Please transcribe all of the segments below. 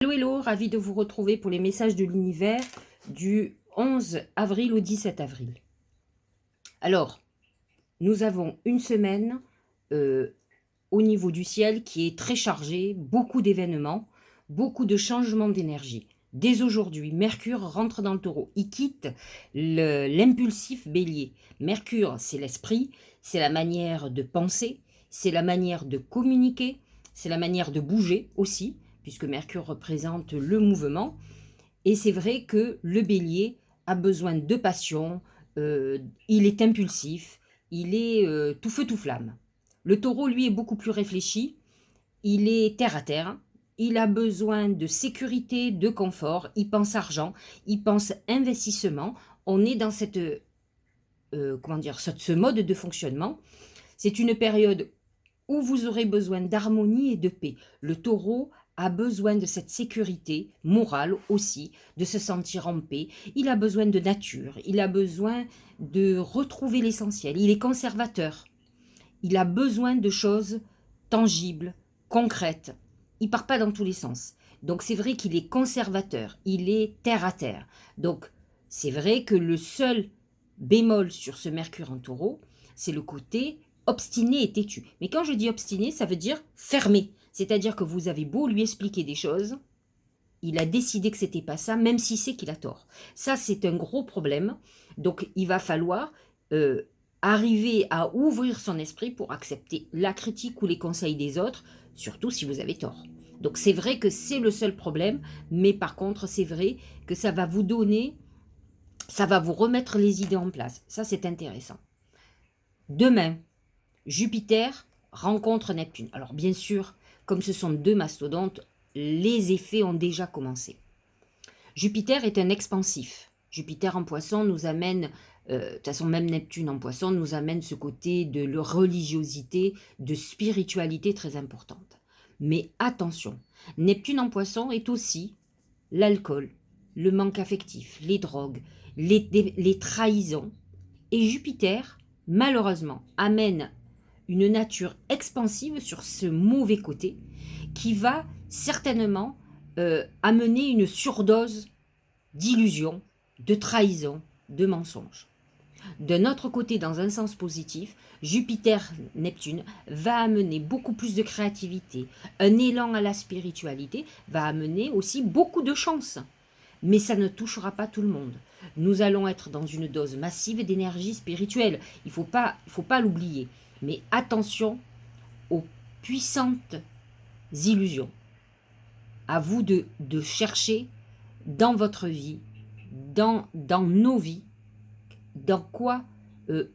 Hello, hello, ravi de vous retrouver pour les messages de l'univers du 11 avril au 17 avril. Alors, nous avons une semaine au niveau du ciel qui est très chargée, beaucoup d'événements, beaucoup de changements d'énergie. Dès aujourd'hui, Mercure rentre dans le taureau. Il quitte l'impulsif bélier. Mercure, c'est l'esprit, c'est la manière de penser, c'est la manière de communiquer, c'est la manière de bouger aussi, puisque Mercure représente le mouvement. Et c'est vrai que le bélier a besoin de passion, il est impulsif, il est tout feu tout flamme. Le taureau, lui, est beaucoup plus réfléchi, il est terre à terre, il a besoin de sécurité, de confort, il pense argent, il pense investissement. On est dans ce mode de fonctionnement. C'est une période où vous aurez besoin d'harmonie et de paix. Le taureau a besoin de cette sécurité morale aussi, de se sentir en paix. Il a besoin de nature, il a besoin de retrouver l'essentiel. Il est conservateur. Il a besoin de choses tangibles, concrètes. Il part pas dans tous les sens. Donc c'est vrai qu'il est conservateur, il est terre à terre. Donc c'est vrai que le seul bémol sur ce Mercure en taureau, c'est le côté obstiné et têtu. Mais quand je dis obstiné, ça veut dire fermé. C'est-à-dire que vous avez beau lui expliquer des choses, il a décidé que c'était pas ça, même s'il sait qu'il a tort. Ça, c'est un gros problème. Donc, il va falloir arriver à ouvrir son esprit pour accepter la critique ou les conseils des autres, surtout si vous avez tort. Donc, c'est vrai que c'est le seul problème, mais par contre, c'est vrai que ça va vous donner, ça va vous remettre les idées en place. Ça, c'est intéressant. Demain, Jupiter rencontre Neptune. Alors, bien sûr, comme ce sont deux mastodontes, les effets ont déjà commencé. Jupiter est un expansif. Jupiter en poisson nous amène, de toute façon même Neptune en poisson nous amène ce côté de religiosité, de spiritualité très importante. Mais attention, Neptune en poisson est aussi l'alcool, le manque affectif, les drogues, les trahisons. Et Jupiter, malheureusement, amène une nature expansive sur ce mauvais côté qui va certainement amener une surdose d'illusions, de trahison, de mensonges. D'un autre côté, dans un sens positif, Jupiter-Neptune va amener beaucoup plus de créativité, un élan à la spiritualité, va amener aussi beaucoup de chance. Mais ça ne touchera pas tout le monde. Nous allons être dans une dose massive d'énergie spirituelle. Il ne faut pas l'oublier. Mais attention aux puissantes illusions. À vous de chercher dans votre vie, dans nos vies, dans quoi,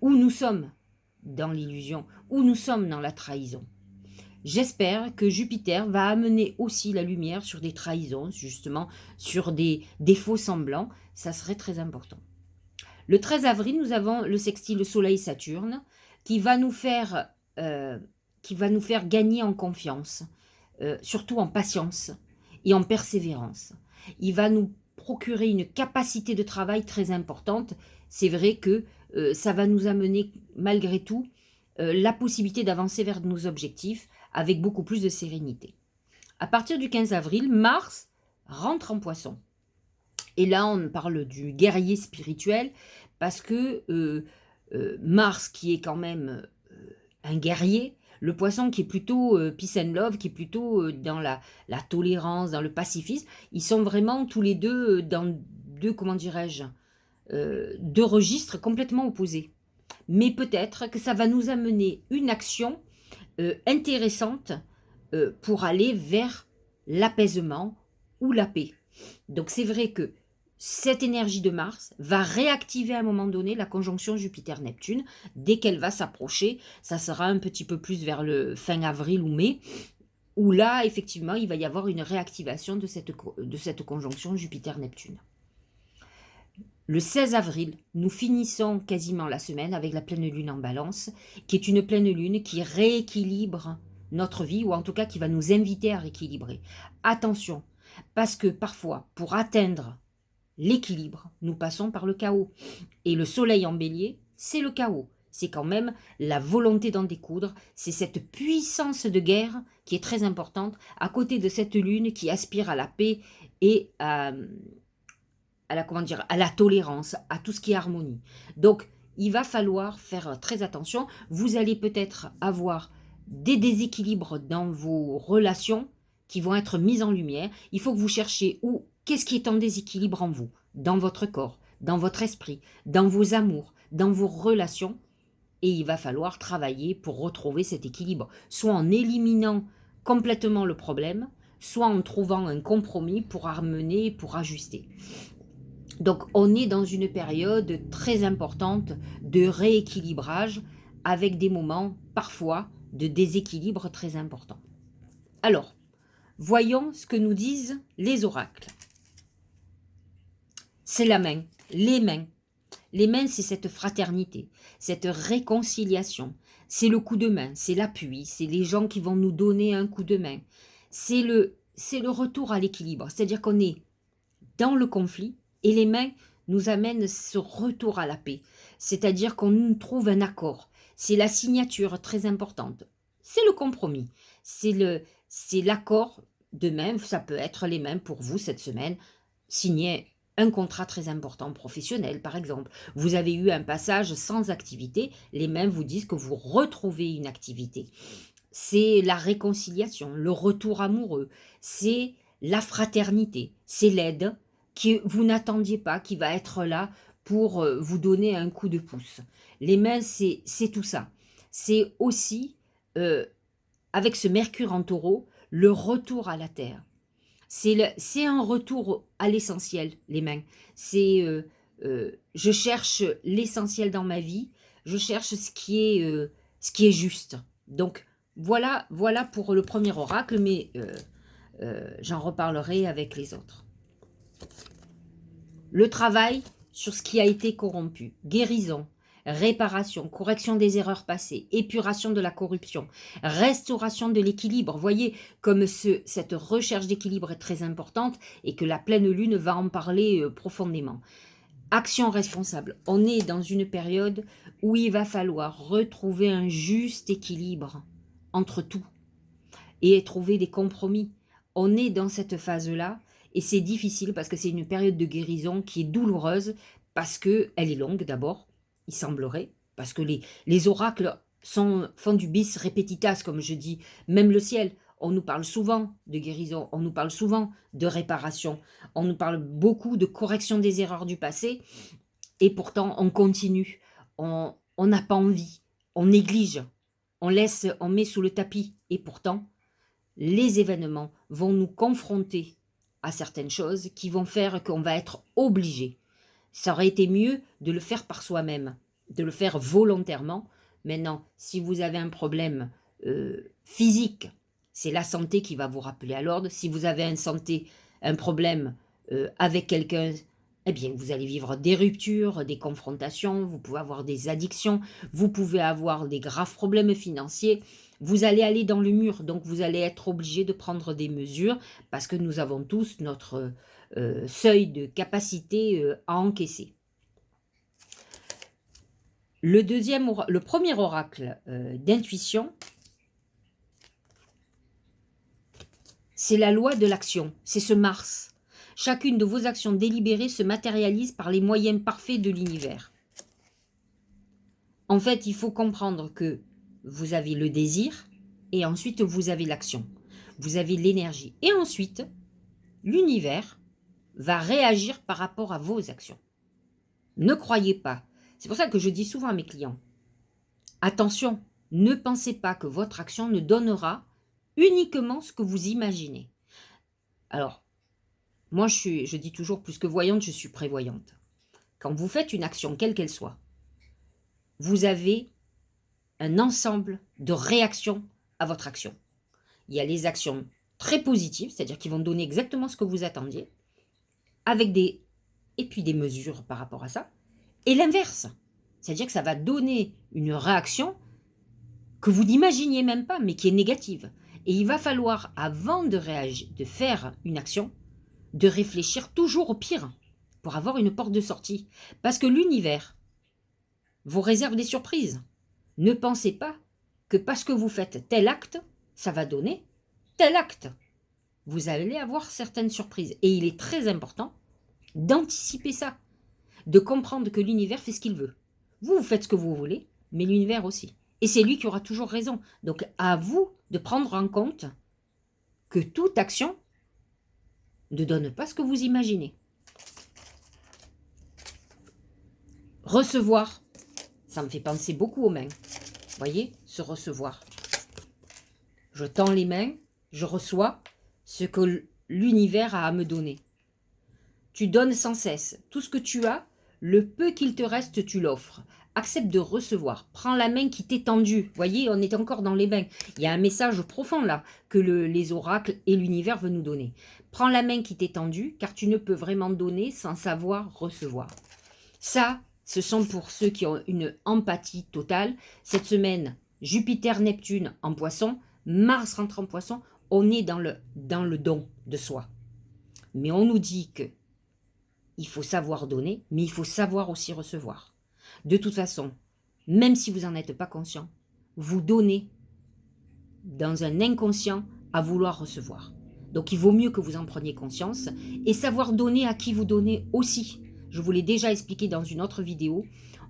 où nous sommes dans l'illusion, où nous sommes dans la trahison. J'espère que Jupiter va amener aussi la lumière sur des trahisons, justement, sur des faux semblants. Ça serait très important. Le 13 avril, nous avons le sextile Soleil-Saturne qui va nous faire gagner en confiance, surtout en patience et en persévérance. Il va nous procurer une capacité de travail très importante. C'est vrai que ça va nous amener malgré tout la possibilité d'avancer vers nos objectifs avec beaucoup plus de sérénité. À partir du 15 avril, Mars rentre en poisson. Et là, on parle du guerrier spirituel parce que Mars, qui est quand même un guerrier, le poisson qui est plutôt peace and love, qui est plutôt dans la tolérance, dans le pacifisme, ils sont vraiment tous les deux dans deux, comment dirais-je, deux registres complètement opposés. Mais peut-être que ça va nous amener une action intéressante pour aller vers l'apaisement ou la paix. Donc c'est vrai que cette énergie de Mars va réactiver à un moment donné la conjonction Jupiter-Neptune. Dès qu'elle va s'approcher, ça sera un petit peu plus vers le fin avril ou mai, où là, effectivement, il va y avoir une réactivation de cette conjonction Jupiter-Neptune. Le 16 avril, nous finissons quasiment la semaine avec la pleine lune en Balance, qui est une pleine lune qui rééquilibre notre vie, ou en tout cas qui va nous inviter à rééquilibrer. Attention, parce que parfois, pour atteindre l'équilibre, nous passons par le chaos. Et le soleil en bélier, c'est le chaos. c'est quand même la volonté d'en découdre, c'est cette puissance de guerre qui est très importante, à côté de cette lune qui aspire à la paix et à la, comment dire, à la tolérance, à tout ce qui est harmonie. Donc, il va falloir faire très attention. Vous allez peut-être avoir des déséquilibres dans vos relations qui vont être mis en lumière. Il faut que vous cherchiez où, qu'est-ce qui est en déséquilibre en vous, dans votre corps, dans votre esprit, dans vos amours, dans vos relations. Et il va falloir travailler pour retrouver cet équilibre, soit en éliminant complètement le problème, soit en trouvant un compromis pour amener, pour ajuster. Donc on est dans une période très importante de rééquilibrage avec des moments parfois de déséquilibre très importants. Alors, voyons ce que nous disent les oracles. C'est la main, les mains. Les mains, c'est cette fraternité, cette réconciliation. C'est le coup de main, c'est l'appui, c'est les gens qui vont nous donner un coup de main. C'est le retour à l'équilibre, c'est-à-dire qu'on est dans le conflit et les mains nous amènent ce retour à la paix. C'est-à-dire qu'on trouve un accord. C'est la signature très importante. C'est le compromis. C'est l'accord de main. Ça peut être les mains pour vous cette semaine. Signer un contrat très important professionnel, par exemple. Vous avez eu un passage sans activité. Les mains vous disent que vous retrouvez une activité. C'est la réconciliation, le retour amoureux. C'est la fraternité. C'est l'aide que vous n'attendiez pas, qui va être là pour vous donner un coup de pouce. Les mains, c'est tout ça. C'est aussi, avec ce Mercure en Taureau, le retour à la terre. C'est un retour à l'essentiel, les mains. C'est je cherche l'essentiel dans ma vie, je cherche ce qui est juste. Donc voilà pour le premier oracle, mais j'en reparlerai avec les autres. Le travail sur ce qui a été corrompu, guérison, réparation, correction des erreurs passées, épuration de la corruption, restauration de l'équilibre. Voyez comme cette recherche d'équilibre est très importante et que la pleine lune va en parler profondément. Action responsable. On est dans une période où il va falloir retrouver un juste équilibre entre tout et trouver des compromis. On est dans cette phase-là et c'est difficile parce que c'est une période de guérison qui est douloureuse parce qu'elle est longue d'abord, il semblerait, parce que les oracles font du bis repetitas, comme je dis, même le ciel. On nous parle souvent de guérison, on nous parle souvent de réparation, on nous parle beaucoup de correction des erreurs du passé, et pourtant on continue, on n'a pas envie, on néglige, on met sous le tapis, et pourtant les événements vont nous confronter à certaines choses qui vont faire qu'on va être obligé. Ça aurait été mieux de le faire par soi-même, de le faire volontairement. Maintenant, si vous avez un problème physique, c'est la santé qui va vous rappeler à l'ordre. Si vous avez un problème avec quelqu'un, eh bien, vous allez vivre des ruptures, des confrontations, vous pouvez avoir des addictions, vous pouvez avoir des graves problèmes financiers. Vous allez aller dans le mur, donc vous allez être obligé de prendre des mesures parce que nous avons tous notre seuil de capacité à encaisser. Le premier oracle d'intuition, c'est la loi de l'action, c'est ce Mars. Chacune de vos actions délibérées se matérialise par les moyens parfaits de l'univers. En fait, il faut comprendre que vous avez le désir et ensuite vous avez l'action. Vous avez l'énergie. Et ensuite, l'univers va réagir par rapport à vos actions. Ne croyez pas. C'est pour ça que je dis souvent à mes clients, attention, ne pensez pas que votre action ne donnera uniquement ce que vous imaginez. Alors, moi je dis toujours, plus que voyante, je suis prévoyante. Quand vous faites une action, quelle qu'elle soit, vous avez un ensemble de réactions à votre action. Il y a les actions très positives, c'est-à-dire qui vont donner exactement ce que vous attendiez, et puis des mesures par rapport à ça, et l'inverse, c'est-à-dire que ça va donner une réaction que vous n'imaginiez même pas, mais qui est négative. Et il va falloir, avant de réagir, de faire une action, de réfléchir toujours au pire, pour avoir une porte de sortie. Parce que l'univers, vous réserve des surprises. Ne pensez pas que parce que vous faites tel acte, ça va donner tel acte. Vous allez avoir certaines surprises. Et il est très important d'anticiper ça, de comprendre que l'univers fait ce qu'il veut. Vous, vous faites ce que vous voulez, mais l'univers aussi. Et c'est lui qui aura toujours raison. Donc à vous de prendre en compte que toute action ne donne pas ce que vous imaginez. Recevoir, ça me fait penser beaucoup aux mains. Vous voyez, se recevoir. Je tends les mains, je reçois ce que l'univers a à me donner. Tu donnes sans cesse. Tout ce que tu as, le peu qu'il te reste, tu l'offres. Accepte de recevoir. Prends la main qui t'est tendue. Vous voyez, on est encore dans les mains. Il y a un message profond là que les oracles et l'univers veulent nous donner. Prends la main qui t'est tendue, car tu ne peux vraiment donner sans savoir recevoir. Ça, ce sont pour ceux qui ont une empathie totale. Cette semaine, Jupiter-Neptune en poisson, Mars rentre en poisson. On est dans le don de soi. Mais on nous dit que il faut savoir donner, mais il faut savoir aussi recevoir. De toute façon, même si vous n'en êtes pas conscient, vous donnez dans un inconscient à vouloir recevoir. Donc il vaut mieux que vous en preniez conscience et savoir donner à qui vous donnez aussi. Je vous l'ai déjà expliqué dans une autre vidéo.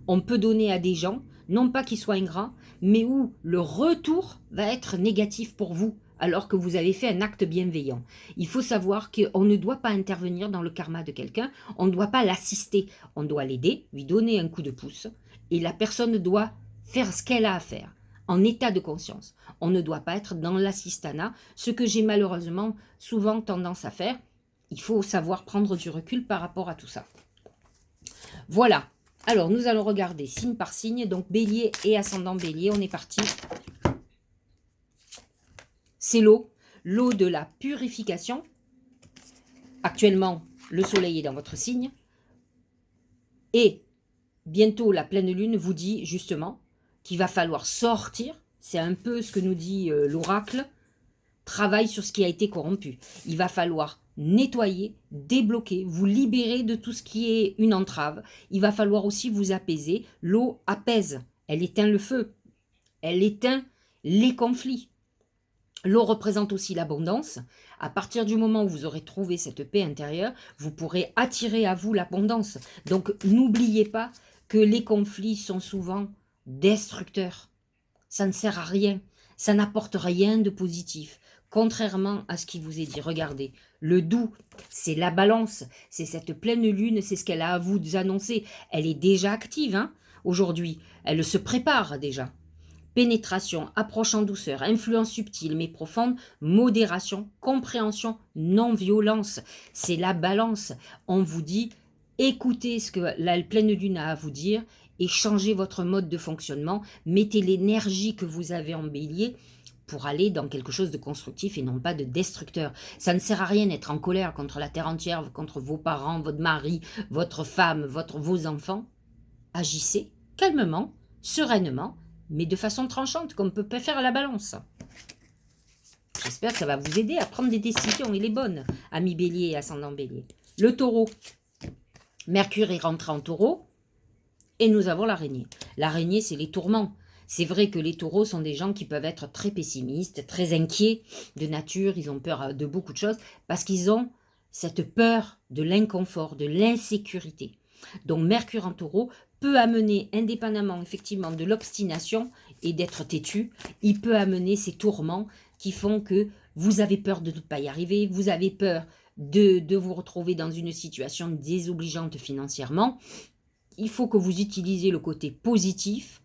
On peut donner à des gens, non pas qu'ils soient ingrats, mais où le retour va être négatif pour vous, alors que vous avez fait un acte bienveillant. Il faut savoir qu'on ne doit pas intervenir dans le karma de quelqu'un, on ne doit pas l'assister, on doit l'aider, lui donner un coup de pouce, et la personne doit faire ce qu'elle a à faire, en état de conscience. On ne doit pas être dans l'assistanat, ce que j'ai malheureusement souvent tendance à faire. Il faut savoir prendre du recul par rapport à tout ça. Voilà. Alors, nous allons regarder signe par signe. Donc, bélier et ascendant bélier, on est parti. C'est l'eau de la purification. Actuellement, le soleil est dans votre signe. Et bientôt, la pleine lune vous dit justement qu'il va falloir sortir. C'est un peu ce que nous dit l'oracle. Travaille sur ce qui a été corrompu. Il va falloir nettoyer, débloquer, vous libérer de tout ce qui est une entrave. Il va falloir aussi vous apaiser. L'eau apaise, elle éteint le feu, elle éteint les conflits. L'eau représente aussi l'abondance. À partir du moment où vous aurez trouvé cette paix intérieure, vous pourrez attirer à vous l'abondance. Donc n'oubliez pas que les conflits sont souvent destructeurs. Ça ne sert à rien, ça n'apporte rien de positif. Contrairement à ce qui vous est dit, regardez, le doux, c'est la balance, c'est cette pleine lune, c'est ce qu'elle a à vous annoncer. Elle est déjà active, hein, aujourd'hui, elle se prépare déjà. Pénétration, approche en douceur, influence subtile mais profonde, modération, compréhension, non-violence. C'est la balance. On vous dit, écoutez ce que la pleine lune a à vous dire et changez votre mode de fonctionnement. Mettez l'énergie que vous avez en bélier pour aller dans quelque chose de constructif et non pas de destructeur. Ça ne sert à rien d'être en colère contre la terre entière, contre vos parents, votre mari, votre femme, vos enfants. Agissez calmement, sereinement, mais de façon tranchante, comme peut faire la balance. J'espère que ça va vous aider à prendre des décisions, et les bonnes, amis bélier et ascendant bélier. Le taureau, Mercure est rentré en taureau, et nous avons l'araignée. L'araignée, c'est les tourments. C'est vrai que les taureaux sont des gens qui peuvent être très pessimistes, très inquiets de nature, ils ont peur de beaucoup de choses, parce qu'ils ont cette peur de l'inconfort, de l'insécurité. Donc Mercure en taureau peut amener, indépendamment effectivement de l'obstination et d'être têtu, il peut amener ces tourments qui font que vous avez peur de ne pas y arriver, vous avez peur de vous retrouver dans une situation désobligeante financièrement. Il faut que vous utilisiez le côté positif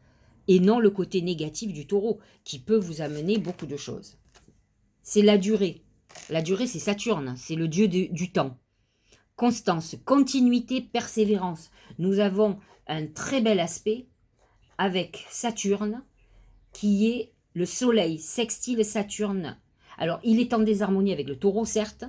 et non le côté négatif du taureau, qui peut vous amener beaucoup de choses. C'est la durée. La durée, c'est Saturne, c'est le dieu du temps. Constance, continuité, persévérance. Nous avons un très bel aspect avec Saturne, qui est le soleil sextile Saturne. Alors, il est en désharmonie avec le taureau, certes,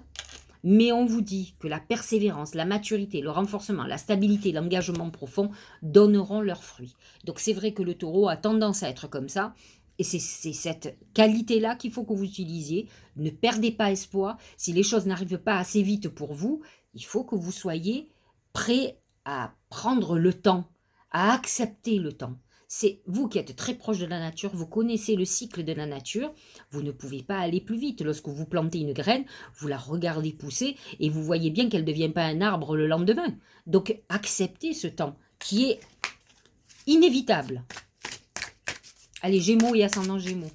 mais on vous dit que la persévérance, la maturité, le renforcement, la stabilité, l'engagement profond donneront leurs fruits. Donc c'est vrai que le taureau a tendance à être comme ça, et c'est cette qualité-là qu'il faut que vous utilisiez. Ne perdez pas espoir. Si les choses n'arrivent pas assez vite pour vous, il faut que vous soyez prêt à prendre le temps, à accepter le temps. C'est vous qui êtes très proche de la nature, vous connaissez le cycle de la nature, vous ne pouvez pas aller plus vite. Lorsque vous plantez une graine, vous la regardez pousser et vous voyez bien qu'elle ne devient pas un arbre le lendemain. Donc acceptez ce temps qui est inévitable. Allez, Gémeaux et ascendant Gémeaux.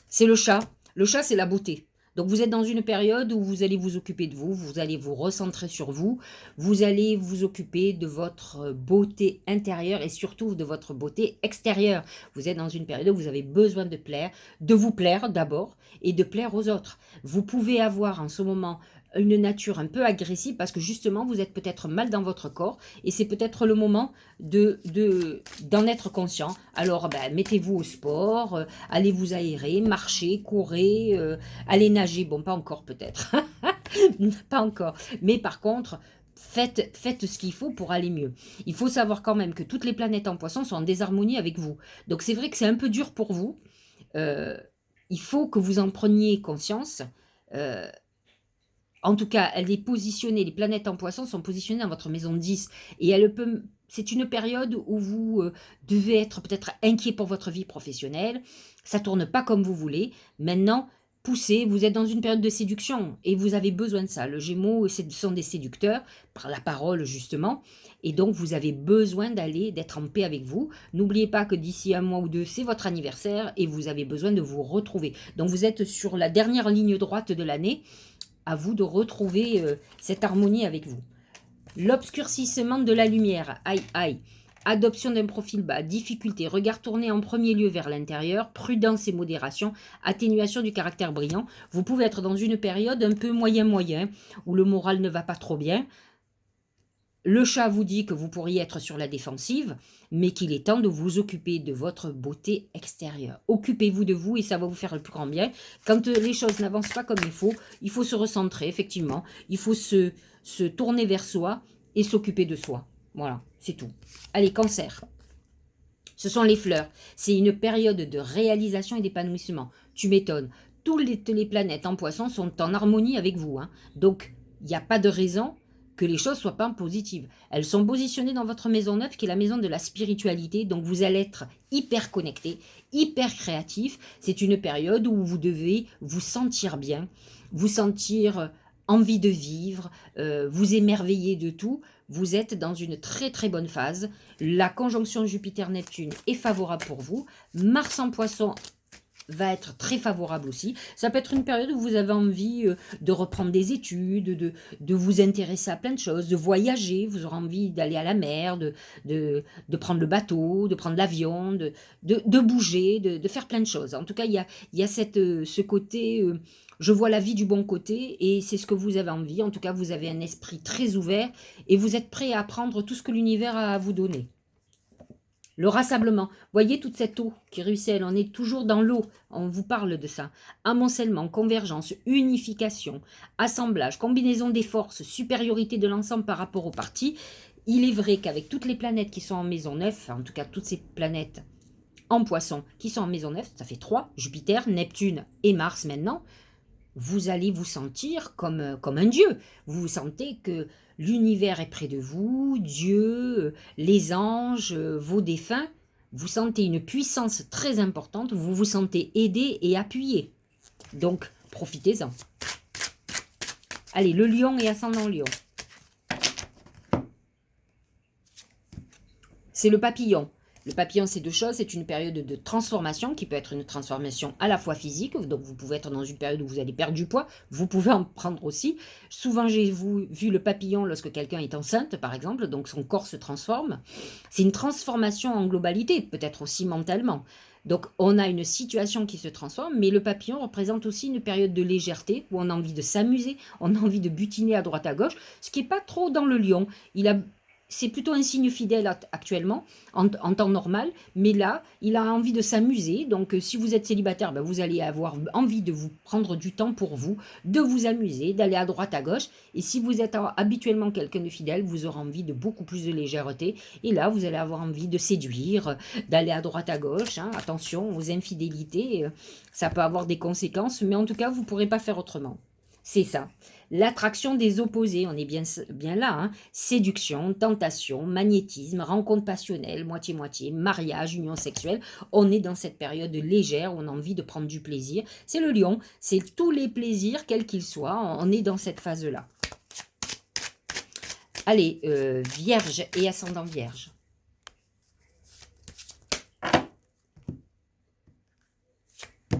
C'est le chat. Le chat, c'est la beauté. Donc, vous êtes dans une période où vous allez vous occuper de vous, vous allez vous recentrer sur vous, vous allez vous occuper de votre beauté intérieure et surtout de votre beauté extérieure. Vous êtes dans une période où vous avez besoin de vous plaire d'abord et de plaire aux autres. Vous pouvez avoir en ce moment une nature un peu agressive parce que justement, vous êtes peut-être mal dans votre corps et c'est peut-être le moment d'en être conscient. Alors, mettez-vous au sport, allez vous aérer, marchez, courez, allez nager. Bon, pas encore peut-être, pas encore. Mais par contre, faites ce qu'il faut pour aller mieux. Il faut savoir quand même que toutes les planètes en poisson sont en désharmonie avec vous. Donc c'est vrai que c'est un peu dur pour vous. Euh, il faut que vous en preniez conscience. Euh, En tout cas, elle est positionnée, les planètes en poisson sont positionnées dans votre maison 10. Et c'est une période où vous devez être peut-être inquiet pour votre vie professionnelle. Ça tourne pas comme vous voulez. Maintenant, poussez, vous êtes dans une période de séduction et vous avez besoin de ça. Le Gémeaux, ce sont des séducteurs, par la parole justement. Et donc, vous avez besoin d'être en paix avec vous. N'oubliez pas que d'ici un mois ou deux, c'est votre anniversaire et vous avez besoin de vous retrouver. Donc, vous êtes sur la dernière ligne droite de l'année. À vous de retrouver cette harmonie avec vous. L'obscurcissement de la lumière, aïe aïe. Adoption d'un profil bas, difficulté, regard tourné en premier lieu vers l'intérieur, prudence et modération, atténuation du caractère brillant. Vous pouvez être dans une période un peu moyen-moyen, où le moral ne va pas trop bien. Le chat vous dit que vous pourriez être sur la défensive, mais qu'il est temps de vous occuper de votre beauté extérieure. Occupez-vous de vous et ça va vous faire le plus grand bien. Quand les choses n'avancent pas comme il faut se recentrer, effectivement. Il faut se tourner vers soi et s'occuper de soi. Voilà, c'est tout. Allez, Cancer. Ce sont les fleurs. C'est une période de réalisation et d'épanouissement. Tu m'étonnes. Toutes les planètes en poisson sont en harmonie avec vous. Hein. Donc, il n'y a pas de raison que les choses soient pas positives. Elles sont positionnées dans votre maison 9, qui est la maison de la spiritualité. Donc, vous allez être hyper connecté, hyper créatif. C'est une période où vous devez vous sentir bien, vous sentir envie de vivre, vous émerveiller de tout. Vous êtes dans une très très bonne phase. La conjonction Jupiter-Neptune est favorable pour vous. Mars en poisson va être très favorable aussi. Ça peut être une période où vous avez envie de reprendre des études, de vous intéresser à plein de choses, de voyager, vous aurez envie d'aller à la mer, de prendre le bateau, de prendre l'avion, de bouger, de faire plein de choses. En tout cas, il y a ce côté, je vois la vie du bon côté et c'est ce que vous avez envie. En tout cas, vous avez un esprit très ouvert et vous êtes prêt à apprendre tout ce que l'univers a à vous donner. Le rassemblement, voyez toute cette eau qui ruisselle, on est toujours dans l'eau, on vous parle de ça. Amoncellement, convergence, unification, assemblage, combinaison des forces, supériorité de l'ensemble par rapport aux parties. Il est vrai qu'avec toutes les planètes qui sont en maison 9, en tout cas toutes ces planètes en poisson qui sont en maison 9, ça fait 3, Jupiter, Neptune et Mars maintenant, vous allez vous sentir comme un dieu. Vous vous sentez que l'univers est près de vous, Dieu, les anges, vos défunts. Vous sentez une puissance très importante, vous vous sentez aidé et appuyé. Donc, profitez-en. Allez, le lion et ascendant lion. C'est le papillon. Le papillon, c'est deux choses. C'est une période de transformation qui peut être une transformation à la fois physique. Donc, vous pouvez être dans une période où vous allez perdre du poids. Vous pouvez en prendre aussi. Souvent, j'ai vu le papillon lorsque quelqu'un est enceinte, par exemple. Donc, son corps se transforme. C'est une transformation en globalité, peut-être aussi mentalement. Donc, on a une situation qui se transforme, mais le papillon représente aussi une période de légèreté où on a envie de s'amuser, on a envie de butiner à droite à gauche, ce qui n'est pas trop dans le lion. C'est plutôt un signe fidèle actuellement, en temps normal, mais là, il a envie de s'amuser. Donc, si vous êtes célibataire, vous allez avoir envie de vous prendre du temps pour vous, de vous amuser, d'aller à droite, à gauche. Et si vous êtes habituellement quelqu'un de fidèle, vous aurez envie de beaucoup plus de légèreté. Et là, vous allez avoir envie de séduire, d'aller à droite, à gauche. Hein. Attention aux infidélités, ça peut avoir des conséquences, mais en tout cas, vous ne pourrez pas faire autrement. C'est ça. L'attraction des opposés, on est bien là, hein. Séduction, tentation, magnétisme, rencontre passionnelle, moitié-moitié, mariage, union sexuelle. On est dans cette période légère où on a envie de prendre du plaisir. C'est le lion, c'est tous les plaisirs, quels qu'ils soient. On est dans cette phase-là. Allez, vierge et ascendant vierge.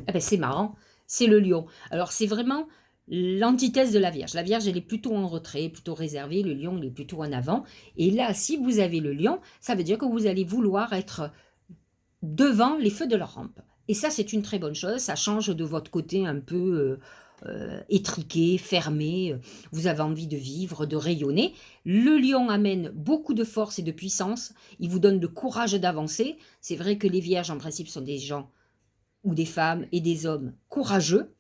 Ah ben c'est marrant, c'est le lion. Alors c'est vraiment l'antithèse de la Vierge. La Vierge, elle est plutôt en retrait, plutôt réservée. Le lion, il est plutôt en avant. Et là, si vous avez le lion, ça veut dire que vous allez vouloir être devant les feux de leur rampe. Et ça, c'est une très bonne chose. Ça change de votre côté un peu étriqué, fermé. Vous avez envie de vivre, de rayonner. Le lion amène beaucoup de force et de puissance. Il vous donne le courage d'avancer. C'est vrai que les vierges, en principe, sont des gens ou des femmes et des hommes courageux.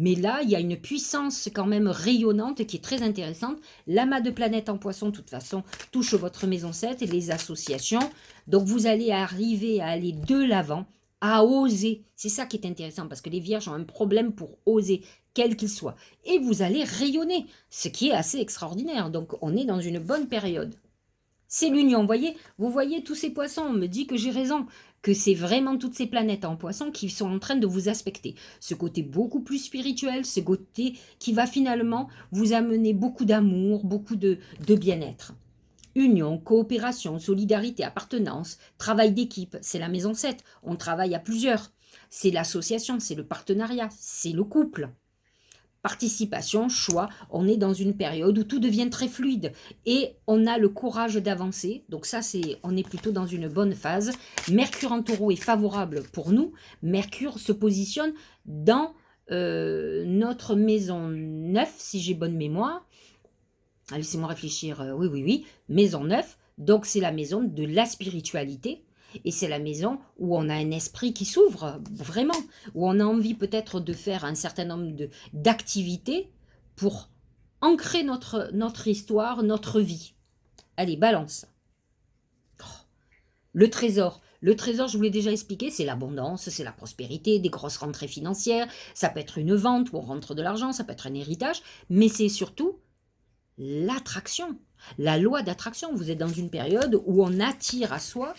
Mais là, il y a une puissance quand même rayonnante qui est très intéressante. L'amas de planètes en poisson, de toute façon, touche votre maison 7 et les associations. Donc, vous allez arriver à aller de l'avant, à oser. C'est ça qui est intéressant parce que les vierges ont un problème pour oser, quel qu'il soit. Et vous allez rayonner, ce qui est assez extraordinaire. Donc, on est dans une bonne période. C'est l'union, vous voyez tous ces poissons, on me dit que j'ai raison, que c'est vraiment toutes ces planètes en poisson qui sont en train de vous aspecter. Ce côté beaucoup plus spirituel, ce côté qui va finalement vous amener beaucoup d'amour, beaucoup de bien-être. Union, coopération, solidarité, appartenance, travail d'équipe, c'est la maison 7, on travaille à plusieurs. C'est l'association, c'est le partenariat, c'est le couple. Participation, choix, on est dans une période où tout devient très fluide et on a le courage d'avancer. Donc ça, on est plutôt dans une bonne phase. Mercure en taureau est favorable pour nous. Mercure se positionne dans notre maison 9, si j'ai bonne mémoire. Laissez-moi réfléchir. Oui. Maison 9. Donc c'est la maison de la spiritualité. Et c'est la maison où on a un esprit qui s'ouvre, vraiment, où on a envie peut-être de faire un certain nombre d'activités pour ancrer notre histoire, notre vie. Allez, balance. Le trésor. Le trésor, je vous l'ai déjà expliqué, c'est l'abondance, c'est la prospérité, des grosses rentrées financières. Ça peut être une vente où on rentre de l'argent, ça peut être un héritage, mais c'est surtout l'attraction, la loi d'attraction. Vous êtes dans une période où on attire à soi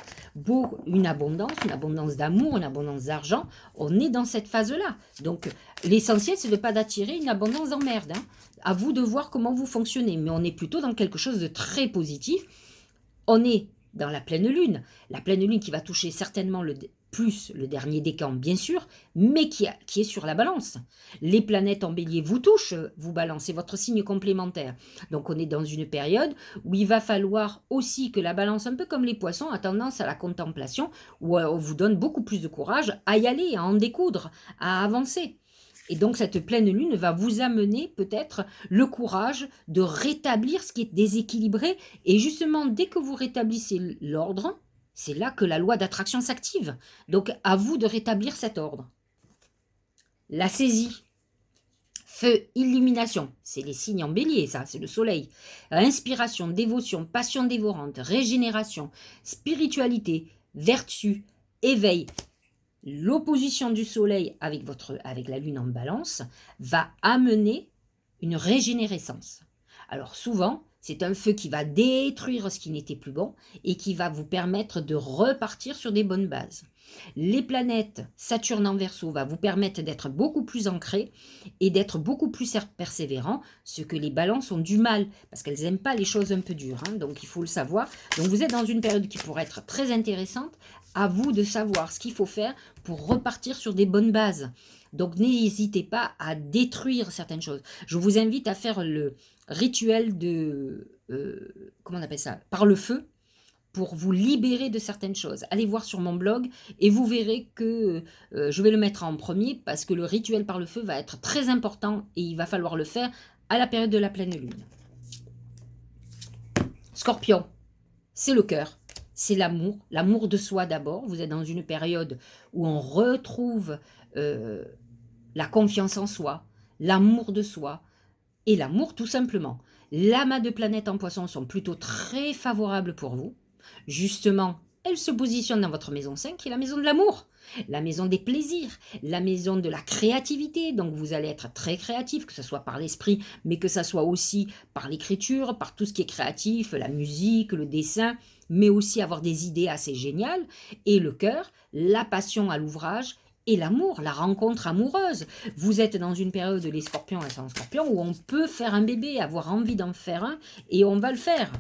une abondance d'amour, une abondance d'argent. On est dans cette phase-là. Donc, l'essentiel, c'est de ne pas d'attirer une abondance d'emmerde. Hein. À vous de voir comment vous fonctionnez. Mais on est plutôt dans quelque chose de très positif. On est dans la pleine lune. La pleine lune qui va toucher certainement plus le dernier décan, bien sûr, mais qui est sur la balance. Les planètes en bélier vous touchent, vous balance, c'est votre signe complémentaire. Donc on est dans une période où il va falloir aussi que la balance, un peu comme les poissons, a tendance à la contemplation, où on vous donne beaucoup plus de courage à y aller, à en découdre, à avancer. Et donc cette pleine lune va vous amener peut-être le courage de rétablir ce qui est déséquilibré. Et justement, dès que vous rétablissez l'ordre, c'est là que la loi d'attraction s'active. Donc à vous de rétablir cet ordre. La saisie. Feu, illumination, c'est les signes en bélier, ça, c'est le soleil. Inspiration, dévotion, passion dévorante, régénération, spiritualité, vertu, éveil. L'opposition du soleil avec la lune en balance va amener une régénérescence. Alors souvent, c'est un feu qui va détruire ce qui n'était plus bon et qui va vous permettre de repartir sur des bonnes bases. Les planètes Saturne en Verseau va vous permettre d'être beaucoup plus ancré et d'être beaucoup plus persévérant, ce que les balances ont du mal, parce qu'elles n'aiment pas les choses un peu dures, hein, donc il faut le savoir. Donc vous êtes dans une période qui pourrait être très intéressante, à vous de savoir ce qu'il faut faire pour repartir sur des bonnes bases. Donc n'hésitez pas à détruire certaines choses. Je vous invite à faire le rituel de, comment on appelle ça, par le feu, pour vous libérer de certaines choses. Allez voir sur mon blog et vous verrez que je vais le mettre en premier parce que le rituel par le feu va être très important et il va falloir le faire à la période de la pleine lune. Scorpion, c'est le cœur, c'est l'amour de soi d'abord. Vous êtes dans une période où on retrouve la confiance en soi, l'amour de soi et l'amour tout simplement. L'amas de planètes en poisson sont plutôt très favorables pour vous. Justement, elle se positionne dans votre maison 5, qui est la maison de l'amour, la maison des plaisirs, la maison de la créativité. Donc vous allez être très créatif, que ce soit par l'esprit, mais que ce soit aussi par l'écriture, par tout ce qui est créatif, la musique, le dessin, mais aussi avoir des idées assez géniales. Et le cœur, la passion à l'ouvrage et l'amour, la rencontre amoureuse. Vous êtes dans une période, les scorpions, ascendant scorpion, où on peut faire un bébé, avoir envie d'en faire un, et on va le faire.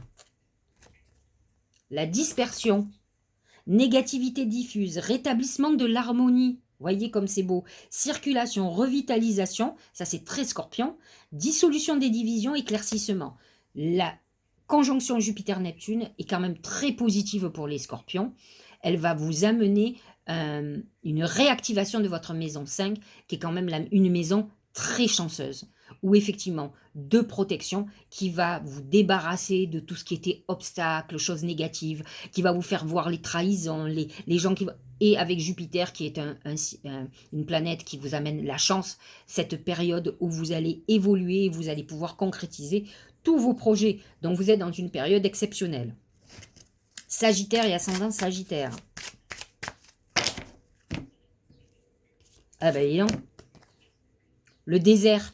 La dispersion, négativité diffuse, rétablissement de l'harmonie, voyez comme c'est beau, circulation, revitalisation, ça c'est très scorpion, dissolution des divisions, éclaircissement. La conjonction Jupiter-Neptune est quand même très positive pour les scorpions. Elle va vous amener une réactivation de votre maison 5, qui est quand même une maison très chanceuse, ou effectivement de protection, qui va vous débarrasser de tout ce qui était obstacle, choses négatives, qui va vous faire voir les trahisons, les gens qui... Et avec Jupiter, qui est une planète qui vous amène la chance, cette période où vous allez évoluer, et vous allez pouvoir concrétiser tous vos projets. Donc vous êtes dans une période exceptionnelle. Sagittaire et ascendant Sagittaire. Ah ben, dis donc. Le désert.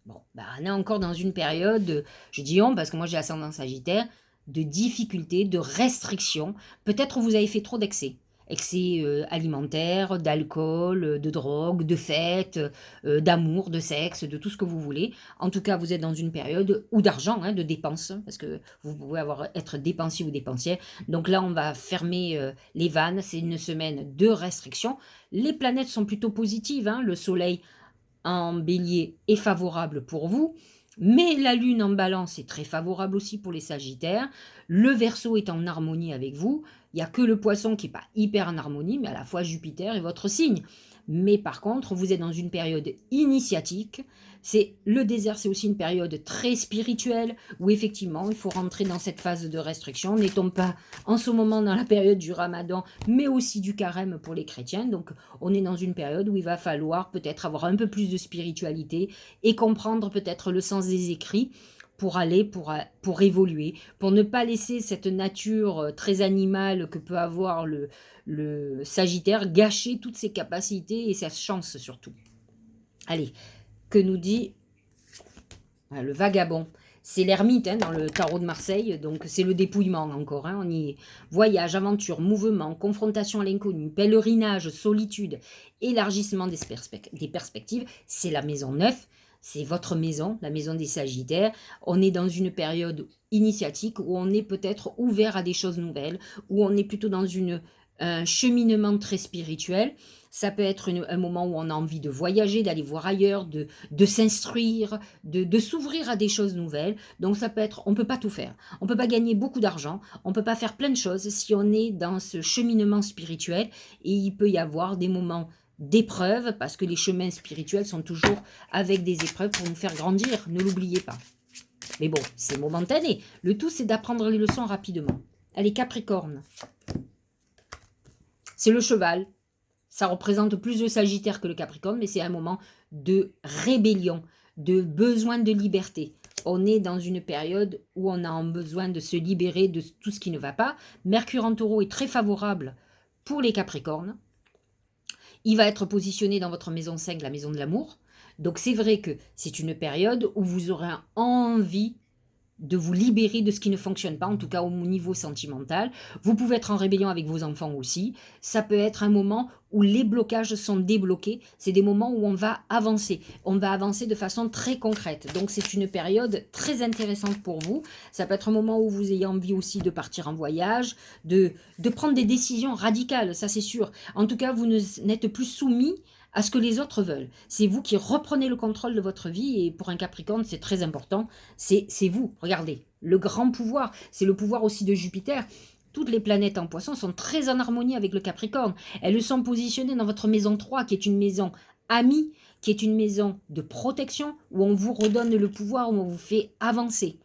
Bon, ben, on est encore dans une période, je dis on parce que moi j'ai ascendant Sagittaire, de difficultés, de restrictions. Peut-être vous avez fait trop d'excès. Excès alimentaire, d'alcool, de drogue, de fêtes, d'amour, de sexe, de tout ce que vous voulez. En tout cas, vous êtes dans une période, ou d'argent, hein, de dépenses, parce que vous pouvez être dépensier ou dépensière. Donc là, on va fermer les vannes. C'est une semaine de restrictions. Les planètes sont plutôt positives. Hein. Le soleil en bélier est favorable pour vous, mais la lune en balance est très favorable aussi pour les sagittaires. Le verseau est en harmonie avec vous. Il n'y a que le poisson qui n'est pas hyper en harmonie, mais à la fois Jupiter est votre signe. Mais par contre, vous êtes dans une période initiatique. Le désert, c'est aussi une période très spirituelle où effectivement, il faut rentrer dans cette phase de restriction. N'étant pas en ce moment dans la période du Ramadan, mais aussi du carême pour les chrétiens. Donc, on est dans une période où il va falloir peut-être avoir un peu plus de spiritualité et comprendre peut-être le sens des écrits pour aller, pour évoluer, pour ne pas laisser cette nature très animale que peut avoir le Sagittaire gâcher toutes ses capacités et sa chance surtout. Allez, que nous dit le vagabond? C'est l'ermite hein, dans le tarot de Marseille, donc c'est le dépouillement encore. Hein, on y est. Voyage, aventure, mouvement, confrontation à l'inconnu, pèlerinage, solitude, élargissement des perspectives. C'est la maison 9, c'est votre maison, la maison des Sagittaires. On est dans une période initiatique où on est peut-être ouvert à des choses nouvelles, où on est plutôt dans un cheminement très spirituel. Ça peut être un moment où on a envie de voyager, d'aller voir ailleurs, de s'instruire, de s'ouvrir à des choses nouvelles. Donc ça peut être, on ne peut pas tout faire. On ne peut pas gagner beaucoup d'argent, on ne peut pas faire plein de choses si on est dans ce cheminement spirituel. Et il peut y avoir des moments d'épreuves, parce que les chemins spirituels sont toujours avec des épreuves pour nous faire grandir, ne l'oubliez pas. Mais bon, c'est momentané. Le tout, c'est d'apprendre les leçons rapidement. Allez, Capricorne. C'est le cheval. Ça représente plus le Sagittaire que le Capricorne, mais c'est un moment de rébellion, de besoin de liberté. On est dans une période où on a besoin de se libérer de tout ce qui ne va pas. Mercure en Taureau est très favorable pour les Capricornes. Il va être positionné dans votre maison 5, la maison de l'amour. Donc c'est vrai que c'est une période où vous aurez envie de vous libérer de ce qui ne fonctionne pas, en tout cas au niveau sentimental. Vous pouvez être en rébellion avec vos enfants aussi. Ça peut être un moment où les blocages sont débloqués. C'est des moments où on va avancer. On va avancer de façon très concrète. Donc c'est une période très intéressante pour vous. Ça peut être un moment où vous ayez envie aussi de partir en voyage, de prendre des décisions radicales, ça c'est sûr. En tout cas, vous n'êtes plus soumis à ce que les autres veulent. C'est vous qui reprenez le contrôle de votre vie et pour un Capricorne, c'est très important. C'est vous, regardez, le grand pouvoir, c'est le pouvoir aussi de Jupiter. Toutes les planètes en Poisson sont très en harmonie avec le Capricorne. Elles sont positionnées dans votre maison 3, qui est une maison amie, qui est une maison de protection, où on vous redonne le pouvoir, où on vous fait avancer.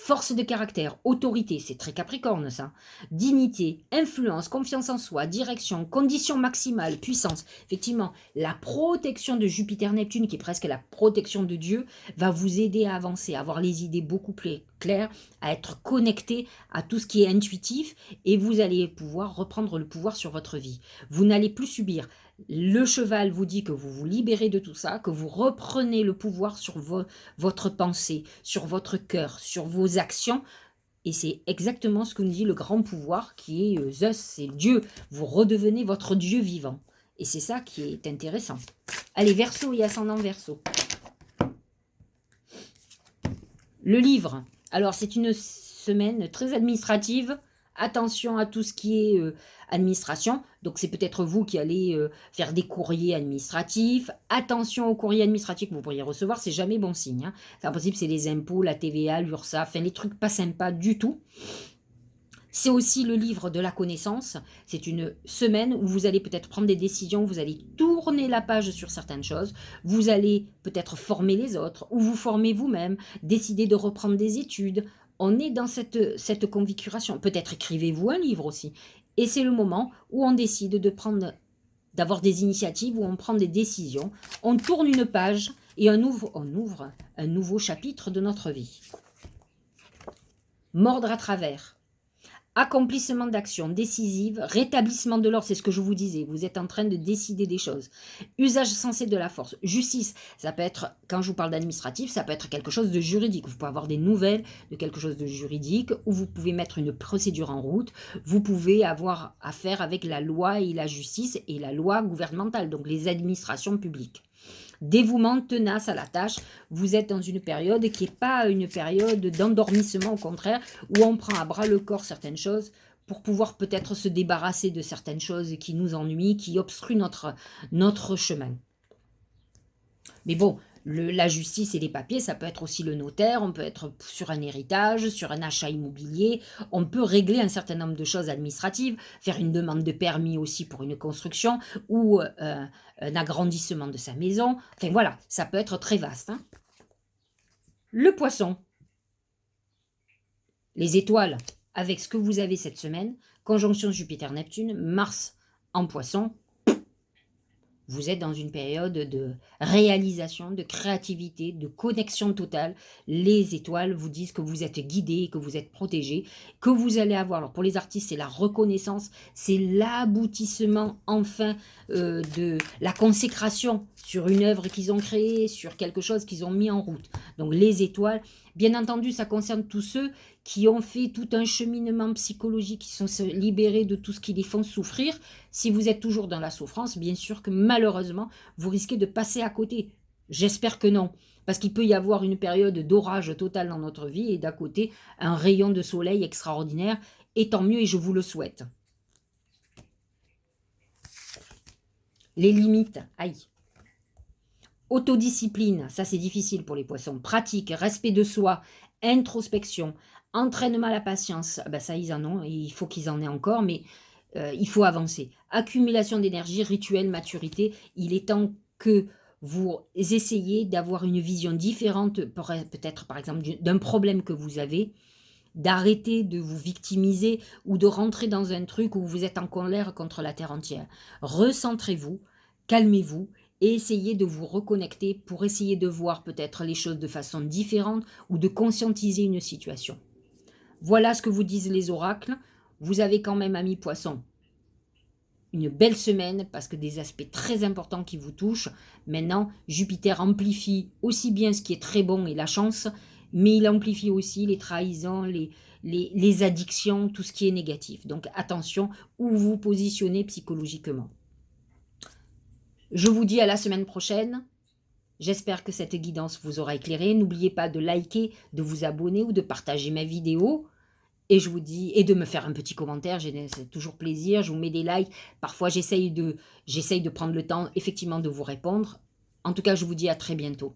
Force de caractère, autorité, c'est très Capricorne ça. Dignité, influence, confiance en soi, direction, condition maximale, puissance. Effectivement, la protection de Jupiter-Neptune, qui est presque la protection de Dieu, va vous aider à avancer, à avoir les idées beaucoup plus claires, à être connecté à tout ce qui est intuitif, et vous allez pouvoir reprendre le pouvoir sur votre vie. Vous n'allez plus subir. Le cheval vous dit que vous vous libérez de tout ça, que vous reprenez le pouvoir sur votre pensée, sur votre cœur, sur vos actions. Et c'est exactement ce que nous dit le grand pouvoir qui est Zeus, c'est Dieu. Vous redevenez votre Dieu vivant. Et c'est ça qui est intéressant. Allez, Verseau et ascendant Verseau. Le livre. Alors, c'est une semaine très administrative. Attention à tout ce qui est administration. Donc, c'est peut-être vous qui allez faire des courriers administratifs. Attention aux courriers administratifs que vous pourriez recevoir. C'est jamais bon signe. Hein. C'est impossible, c'est les impôts, la TVA, l'URSSAF, enfin, les trucs pas sympas du tout. C'est aussi le livre de la connaissance. C'est une semaine où vous allez peut-être prendre des décisions, vous allez tourner la page sur certaines choses, vous allez peut-être former les autres, ou vous former vous-même, décider de reprendre des études. On est dans cette configuration. Peut-être écrivez-vous un livre aussi. Et c'est le moment où on décide d'avoir des initiatives, où on prend des décisions. On tourne une page et on ouvre un nouveau chapitre de notre vie. Mordre à travers. Accomplissement d'actions décisives, rétablissement de l'ordre, c'est ce que je vous disais, vous êtes en train de décider des choses. Usage sensé de la force, justice, ça peut être, quand je vous parle d'administratif, ça peut être quelque chose de juridique. Vous pouvez avoir des nouvelles de quelque chose de juridique, ou vous pouvez mettre une procédure en route, vous pouvez avoir affaire avec la loi et la justice et la loi gouvernementale, donc les administrations publiques. Dévouement, tenace à la tâche, vous êtes dans une période qui n'est pas une période d'endormissement, au contraire, où on prend à bras le corps certaines choses pour pouvoir peut-être se débarrasser de certaines choses qui nous ennuient, qui obstruent notre chemin. Mais bon, la justice et les papiers, ça peut être aussi le notaire, on peut être sur un héritage, sur un achat immobilier, on peut régler un certain nombre de choses administratives, faire une demande de permis aussi pour une construction ou un agrandissement de sa maison. Enfin voilà, ça peut être très vaste. Hein. Le poisson, les étoiles, avec ce que vous avez cette semaine, conjonction Jupiter-Neptune, Mars en poisson, vous êtes dans une période de réalisation, de créativité, de connexion totale. Les étoiles vous disent que vous êtes guidé, que vous êtes protégé, que vous allez avoir. Alors pour les artistes, c'est la reconnaissance, c'est l'aboutissement enfin de la consécration sur une œuvre qu'ils ont créée, sur quelque chose qu'ils ont mis en route. Donc les étoiles, bien entendu, ça concerne tous ceux qui ont fait tout un cheminement psychologique, qui sont libérés de tout ce qui les font souffrir. Si vous êtes toujours dans la souffrance, bien sûr que malheureusement, vous risquez de passer à côté. J'espère que non, parce qu'il peut y avoir une période d'orage total dans notre vie et d'à côté, un rayon de soleil extraordinaire, et tant mieux et je vous le souhaite. Les limites, aïe. Autodiscipline, ça c'est difficile pour les poissons. Pratique, respect de soi, introspection, entraînement à la patience, ben ça ils en ont, et il faut qu'ils en aient encore, mais il faut avancer. Accumulation d'énergie, rituel, maturité, il est temps que vous essayez d'avoir une vision différente, peut-être par exemple d'un problème que vous avez, d'arrêter de vous victimiser ou de rentrer dans un truc où vous êtes en colère contre la terre entière. Recentrez-vous, calmez-vous et essayez de vous reconnecter pour essayer de voir peut-être les choses de façon différente ou de conscientiser une situation. Voilà ce que vous disent les oracles. Vous avez quand même, amis poissons, une belle semaine parce que des aspects très importants qui vous touchent. Maintenant, Jupiter amplifie aussi bien ce qui est très bon et la chance, mais il amplifie aussi les trahisons, les addictions, tout ce qui est négatif. Donc attention où vous positionnez psychologiquement. Je vous dis à la semaine prochaine. J'espère que cette guidance vous aura éclairé. N'oubliez pas de liker, de vous abonner ou de partager ma vidéo. Et je vous dis, et de me faire un petit commentaire, c'est toujours plaisir, je vous mets des likes. Parfois, j'essaye de prendre le temps, effectivement, de vous répondre. En tout cas, je vous dis à très bientôt.